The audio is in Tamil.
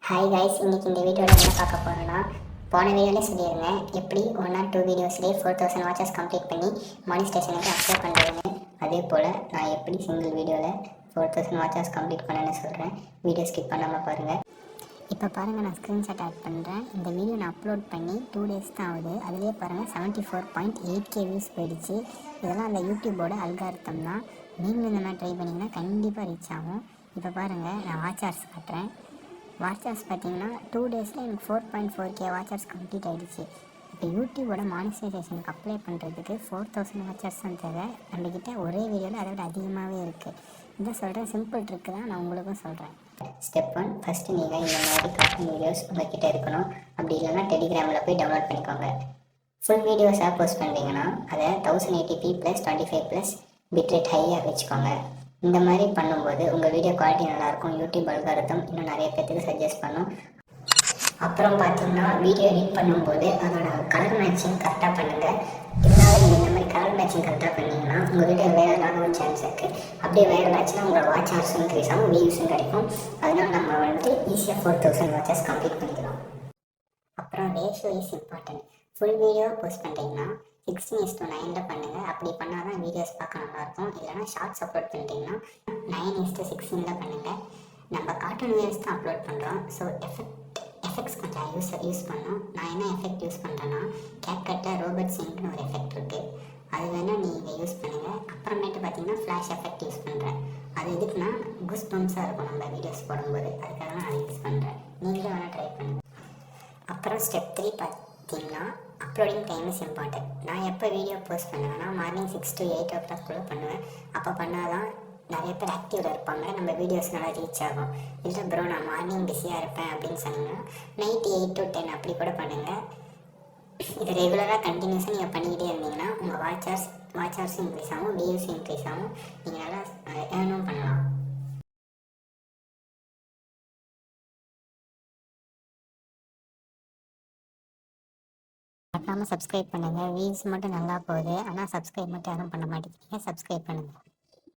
ஹாய் கைஸ், இன்னைக்கு இந்த வீடியோவில் என்ன பார்க்க போகிறோன்னா, போன வீடியோவிலே சொல்லியிருந்தேன் எப்படி 1 or 2 வீடியோஸ்லேயே 4000 வாட்சஸ் கம்ப்ளீட் பண்ணி மானிஸ்டேஷனுக்கு அப்ளை பண்ணுறதுன்னு. அதே போல் நான் எப்படி சிங்கிள் வீடியோவில் 4000 வாட்சஸ் கம்ப்ளீட் பண்ணேன்னு சொல்கிறேன். வீடியோ ஸ்கிப் பண்ணாமல் பாருங்கள். இப்போ பாருங்கள், நான் ஸ்க்ரீன்ஷாட் ஆட் பண்ணுறேன். இந்த வீடியோ நான் அப்லோட் பண்ணி 2 days தான் ஆகுது. அதுலேயே பாருங்கள் 74.8K வியூஸ் போயிடுச்சு. இதெல்லாம் அந்த யூடியூபோட அல்காரிதம் தான். நீங்களும் இந்த மாதிரி ட்ரை பண்ணிங்கன்னா கண்டிப்பாக ரீச் ஆகும். இப்போ பாருங்கள், நான் வாட்சர்ஸ் காட்டுறேன். வாட்சர்ஸ் பார்த்தீங்கன்னா 2 daysல எனக்கு 4.4K வாட்சர்ஸ் கம்ப்ளீட் ஆகிடுச்சு. இப்போ யூடியூபோட மானிட்டைசேஷனுக்கு அப்ளை பண்ணுறதுக்கு 4000 வாட்சர்ஸ் தான் தேவை. நம்மக்கிட்ட ஒரே வீடியோவில் அதை விட அதிகமாகவே இருக்குது. இதை சொல்கிறேன், சிம்பிள் ட்ரிக்கு தான் நான் உங்களுக்கும் சொல்கிறேன். ஸ்டெப் 1, ஃபஸ்ட்டு நீங்கள் இந்த மாதிரி கார்ட்டூன் வீடியோஸ் உங்கள்கிட்ட இருக்கணும். அப்படி இல்லைன்னா டெலிகிராமில் போய் டவுன்லோட் பண்ணிக்கோங்க. ஃபுல் வீடியோஸாக போஸ்ட் பண்ணுறீங்கன்னா அதை 1080p + 25+ பிட்ரேட் ஹையாக வச்சுக்கோங்க. இந்த மாதிரி பண்ணும்போது உங்கள் வீடியோ குவாலிட்டி நல்லாயிருக்கும். யூடியூப் அல்காரிதம் இன்னும் நிறைய பேருக்கு சஜஸ்ட் பண்ணும். அப்புறம் பார்த்தீங்கன்னா, வீடியோ எடிட் பண்ணும்போது அதோட கலர் மேட்சிங் கரெக்டாக பண்ணுங்கள். இருந்தாலும் நீங்கள் இந்த மாதிரி கலர் மேட்சிங் கரெக்டாக பண்ணிங்கன்னா உங்கள் வீடியோ வைரலான ஒரு சான்ஸ் இருக்குது. அப்படியே வைரல் ஆச்சுன்னா உங்களோட வாட்ச் ஹவர்ஸும் இன்க்ரீஸ் ஆகும், வியூஸும் கிடைக்கும். அதனால் நம்ம ஈஸியாக 4000 வாட்சஸ் கம்ப்ளீட் பண்ணிக்கலாம். அப்புறம் ratio is important. Full video post பண்ணுறீங்கன்னா 16:9 பண்ணுங்கள். அப்படி பண்ணால் தான் வீடியோஸ் பார்க்க நல்லாயிருக்கும். இல்லைனா ஷார்ட்ஸ் அப்லோட் பண்ணிட்டீங்கன்னா 9:16 பண்ணுங்கள். நம்ம கார்ட்டூன் வீடியோஸ் தான் அப்லோட் பண்ணுறோம். ஸோ எஃபெக்ட்ஸ் கொஞ்சம் யூஸ் பண்ணோம். நான் என்ன எஃபெக்ட் யூஸ் பண்ணுறேன்னா, கேப்கட்டில் ரோபோட் சிங்க்னு ஒரு எஃபெக்ட் இருக்குது. அது வேணால் நீங்கள் யூஸ் பண்ணுங்கள். அப்புறமேட்டு பார்த்தீங்கன்னா ஃப்ளாஷ் எஃபெக்ட் யூஸ் பண்ணுறேன். அது எதுக்குன்னா குஸ் பம்ப்ஸாக இருக்கும் நம்ம வீடியோஸ் போடும்போது. அதுக்காக நான் அதை யூஸ் பண்ணுறேன். நீங்களே வேணால் ட்ரை பண்ணுங்கள். அப்புறம் ஸ்டெப் 3 பார்த்தீங்கன்னா, அப்லோடிங் டைம் இஸ் இம்பார்ட்டன்ட். நான் எப்போ வீடியோ போஸ்ட் பண்ணுவேன்னா மார்னிங் 6 to 8 o'clock பண்ணுவேன். அப்போ பண்ணால் தான் நிறைய பேர் ஆக்டிவில் இருப்பாங்க, நம்ம வீடியோஸ் நல்லா ரீச் ஆகும். இல்லை ப்ரோ நான் மார்னிங் பிஸியாக இருப்பேன் அப்படின்னு சொன்னீங்கன்னா நைட் 8 to 10 அப்படி கூட பண்ணுங்கள். இது ரெகுலராக கண்டினியூஸாக நீங்கள் பண்ணிக்கிட்டே இருந்தீங்கன்னா உங்கள் வாட்சர்ஸும் இன்க்ரீஸ் ஆகும், வியூஸும் இன்க்ரீஸ் ஆகும். நீங்கள் நல்லா ஏர்னும் பண்ணலாம். மறக்காமல் சப்ஸ்கிரைப் பண்ணுங்கள். வியூஸ் மட்டும் நல்லா போகுது, ஆனால் சப்ஸ்கிரைப் மட்டும் யாரும் பண்ண மாட்டேங்கிறீங்க. சப்ஸ்கிரைப் பண்ணுங்கள்.